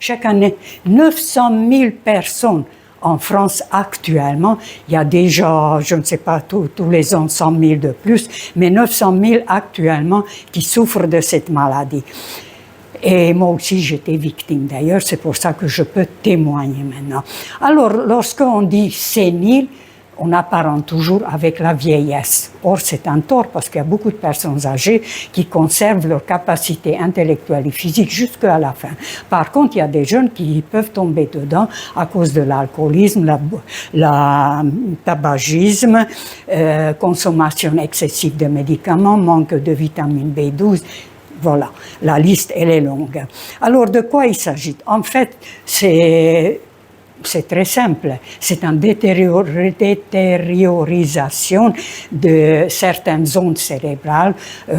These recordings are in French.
chaque année 900 000 personnes. En France, actuellement, il y a déjà, je ne sais pas, tous les ans 100 000 de plus, mais 900 000 actuellement qui souffrent de cette maladie. Et moi aussi, j'étais victime d'ailleurs, c'est pour ça que je peux témoigner maintenant. Alors, lorsqu'on dit sénile, on apparente toujours avec la vieillesse. Or, c'est un tort parce qu'il y a beaucoup de personnes âgées qui conservent leur capacité intellectuelle et physique jusqu'à la fin. Par contre, il y a des jeunes qui peuvent tomber dedans à cause de l'alcoolisme, la tabagisme, consommation excessive de médicaments, manque de vitamine B12. Voilà, la liste, elle est longue. Alors, de quoi il s'agit? En fait, c'est très simple. C'est une détériorisation de certaines zones cérébrales,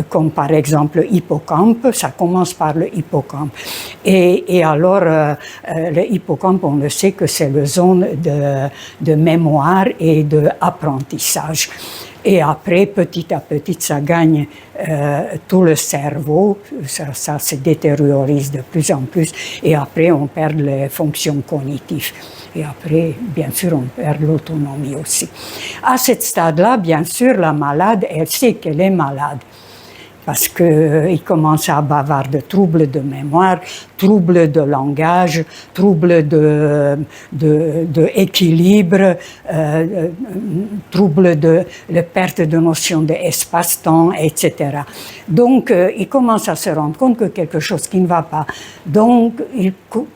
comme par exemple l'hippocampe. Ça commence par le hippocampe. Et alors, le hippocampe, on le sait que c'est la zone de mémoire et d'apprentissage. Et après, petit à petit, ça gagne tout le cerveau, ça se détériorise de plus en plus, et après, on perd les fonctions cognitives. Et après, bien sûr, on perd l'autonomie aussi. À ce stade-là, bien sûr, la malade, elle sait qu'elle est malade. Parce qu'il commence à avoir de troubles de mémoire, troubles de langage, troubles d'équilibre, troubles de perte de notion d'espace-temps, etc. Donc, il commence à se rendre compte que quelque chose qui ne va pas. Donc, il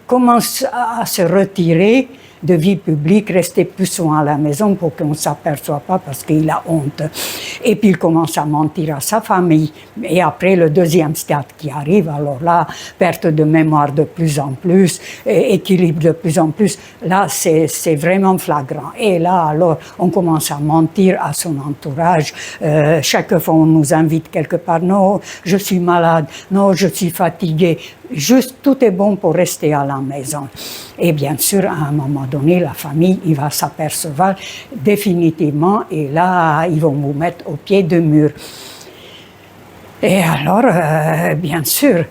commence à se retirer de vie publique, rester plus souvent à la maison pour qu'on ne s'aperçoive pas parce qu'il a honte. Et puis il commence à mentir à sa famille. Et après, le deuxième stade qui arrive, alors là, perte de mémoire de plus en plus, équilibre de plus en plus, là, c'est vraiment flagrant. Et là, alors, on commence à mentir à son entourage. Chaque fois, on nous invite quelque part. Non, je suis malade. Non, je suis fatigué. Juste, tout est bon pour rester à la maison. Et bien sûr, à un moment donné, la famille, il va s'apercevoir définitivement, et là, ils vont vous mettre au pied du mur. Et alors, bien sûr,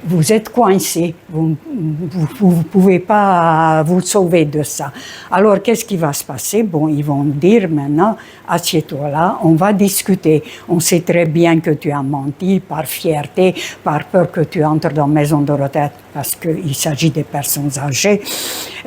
vous êtes coincé, vous ne pouvez pas vous sauver de ça. Alors, qu'est-ce qui va se passer? Bon, ils vont dire maintenant, assieds-toi là, on va discuter. On sait très bien que tu as menti par fierté, par peur que tu entres dans la maison de retraite, parce qu'il s'agit des personnes âgées.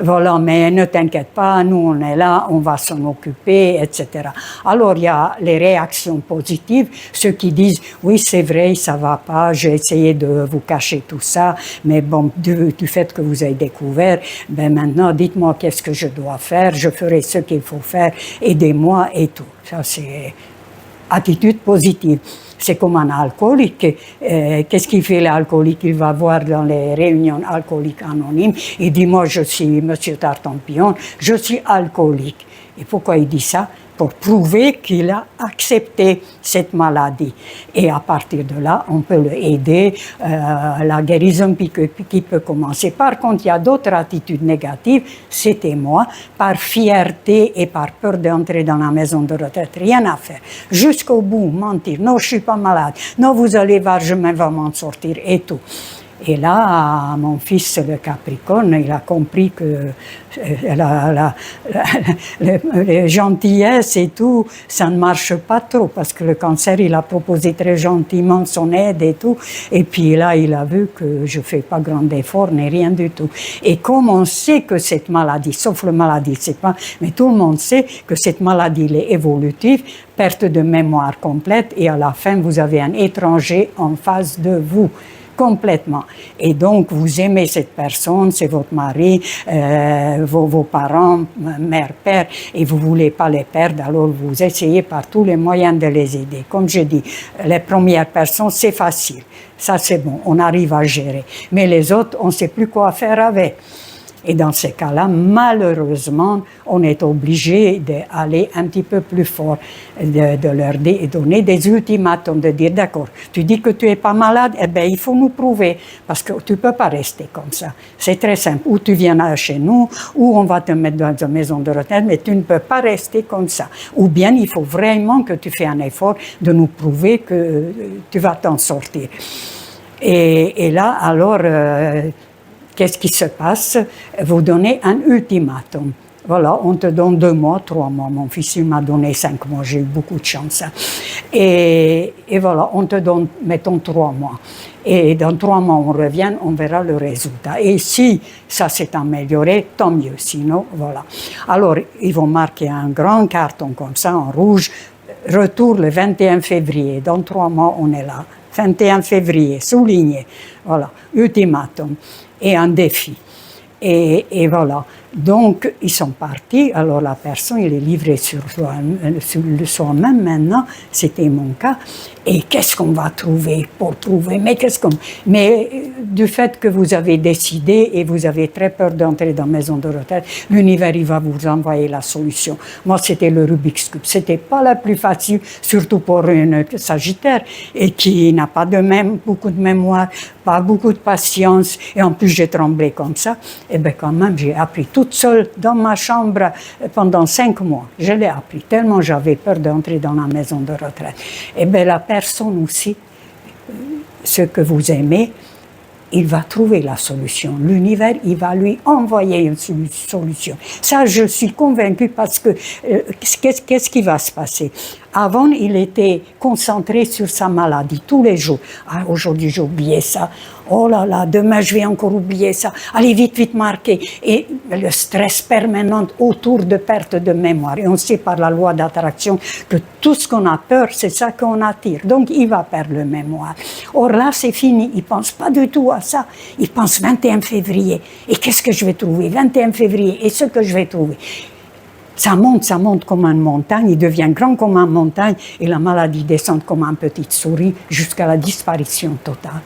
Voilà, mais ne t'inquiète pas, nous on est là, on va s'en occuper, etc. Alors, il y a les réactions positives, ceux qui disent, oui, c'est vrai, ça va pas, j'ai essayé de vous cacher tout ça, mais bon, du fait que vous avez découvert, ben maintenant, dites-moi qu'est-ce que je dois faire, je ferai ce qu'il faut faire, aidez-moi et tout. Ça, c'est attitude positive. C'est comme un alcoolique. Qu'est-ce qu'il fait l'alcoolique? Il va voir dans les réunions alcooliques anonymes, il dit, moi je suis Monsieur Tartampion, je suis alcoolique. Et pourquoi il dit ça? Pour prouver qu'il a accepté cette maladie. Et à partir de là, on peut l'aider, la guérison qui peut commencer. Par contre, il y a d'autres attitudes négatives, c'était moi, par fierté et par peur d'entrer dans la maison de retraite, rien à faire. Jusqu'au bout, mentir, non, je ne suis pas malade, non, vous allez voir, je vais m'en sortir et tout. Et là, mon fils, le Capricorne, il a compris que les gentillesses et tout, ça ne marche pas trop, parce que le Cancer, il a proposé très gentiment son aide et tout, et puis là, il a vu que je ne fais pas grand effort, ni rien du tout. Et comme on sait que cette maladie, sauf la maladie, c'est pas, mais tout le monde sait que cette maladie, elle est évolutive, perte de mémoire complète, et à la fin, vous avez un étranger en face de vous. Complètement. Et donc, vous aimez cette personne, c'est votre mari, vos parents, mère, père, et vous ne voulez pas les perdre, alors vous essayez par tous les moyens de les aider. Comme je dis, les premières personnes, c'est facile. Ça, c'est bon, on arrive à gérer. Mais les autres, on ne sait plus quoi faire avec. Et dans ces cas-là, malheureusement, on est obligé d'aller un petit peu plus fort, de leur donner des ultimatums, de dire, d'accord, tu dis que tu n'es pas malade, eh bien, il faut nous prouver, parce que tu ne peux pas rester comme ça. C'est très simple. Ou tu viens chez nous, ou on va te mettre dans une maison de retraite, mais tu ne peux pas rester comme ça. Ou bien, il faut vraiment que tu fasses un effort de nous prouver que tu vas t'en sortir. Et là, alors... qu'est-ce qui se passe? Vous donnez un ultimatum. Voilà, on te donne 2 mois, 3 mois. Mon fils, il m'a donné 5 mois, j'ai eu beaucoup de chance. Et voilà, on te donne, mettons, 3 mois. Et dans 3 mois, on revient, on verra le résultat. Et si ça s'est amélioré, tant mieux. Sinon, voilà. Alors, ils vont marquer un grand carton comme ça, en rouge. Retour le 21 février. Dans 3 mois, on est là. 21 février, souligné. Voilà, ultimatum. Et un défi. Et voilà. Donc, ils sont partis. Alors, la personne, il est livré sur soi-même maintenant. C'était mon cas. Et qu'est-ce qu'on va trouver pour trouver? Mais du fait que vous avez décidé et vous avez très peur d'entrer dans la maison de retraite, l'univers, il va vous envoyer la solution. Moi, c'était le Rubik's Cube. C'était pas la plus facile, surtout pour une Sagittaire et qui n'a pas beaucoup de mémoire, pas beaucoup de patience. Et en plus, j'ai tremblé comme ça. Et bien, quand même, j'ai appris toute seule dans ma chambre pendant 5 mois. Je l'ai appris tellement j'avais peur d'entrer dans la maison de retraite. Et bien, la personne aussi, ce que vous aimez, il va trouver la solution. L'univers, il va lui envoyer une solution. Ça, je suis convaincue parce que qu'est-ce qui va se passer? Avant, il était concentré sur sa maladie tous les jours. Ah, aujourd'hui, j'ai oublié ça. Oh là là, demain, je vais encore oublier ça. Allez, vite, vite, marquer. Et le stress permanent autour de perte de mémoire. Et on sait par la loi d'attraction que tout ce qu'on a peur, c'est ça qu'on attire. Donc, il va perdre le mémoire. Or là, c'est fini. Il ne pense pas du tout à ça. Il pense 21 février. Et qu'est-ce que je vais trouver? 21 février. Et ce que je vais trouver? Ça monte comme une montagne, il devient grand comme une montagne et la maladie descend comme une petite souris jusqu'à la disparition totale.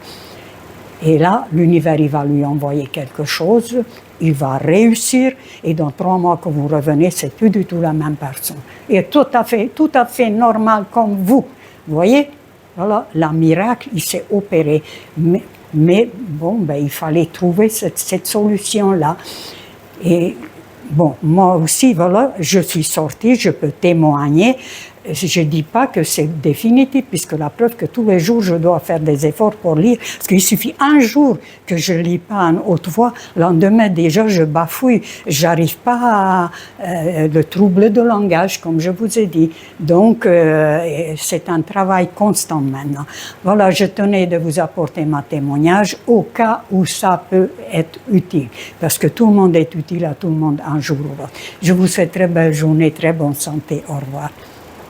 Et là, l'univers, il va lui envoyer quelque chose, il va réussir et dans 3 mois que vous revenez, c'est plus du tout la même personne. Et tout à fait normal comme vous. Vous voyez? Voilà, le miracle, il s'est opéré. Mais bon, il fallait trouver cette solution-là. Et bon, moi aussi, voilà, je suis sortie, je peux témoigner. Je ne dis pas que c'est définitif, puisque la preuve que tous les jours, je dois faire des efforts pour lire. Parce qu'il suffit un jour que je ne lis pas en haute voix, le lendemain, déjà, je bafouille. Je n'arrive pas à le trouble de langage, comme je vous ai dit. Donc, c'est un travail constant maintenant. Voilà, je tenais de vous apporter mon témoignage au cas où ça peut être utile. Parce que tout le monde est utile à tout le monde un jour ou l'autre. Je vous souhaite très belle journée, très bonne santé. Au revoir.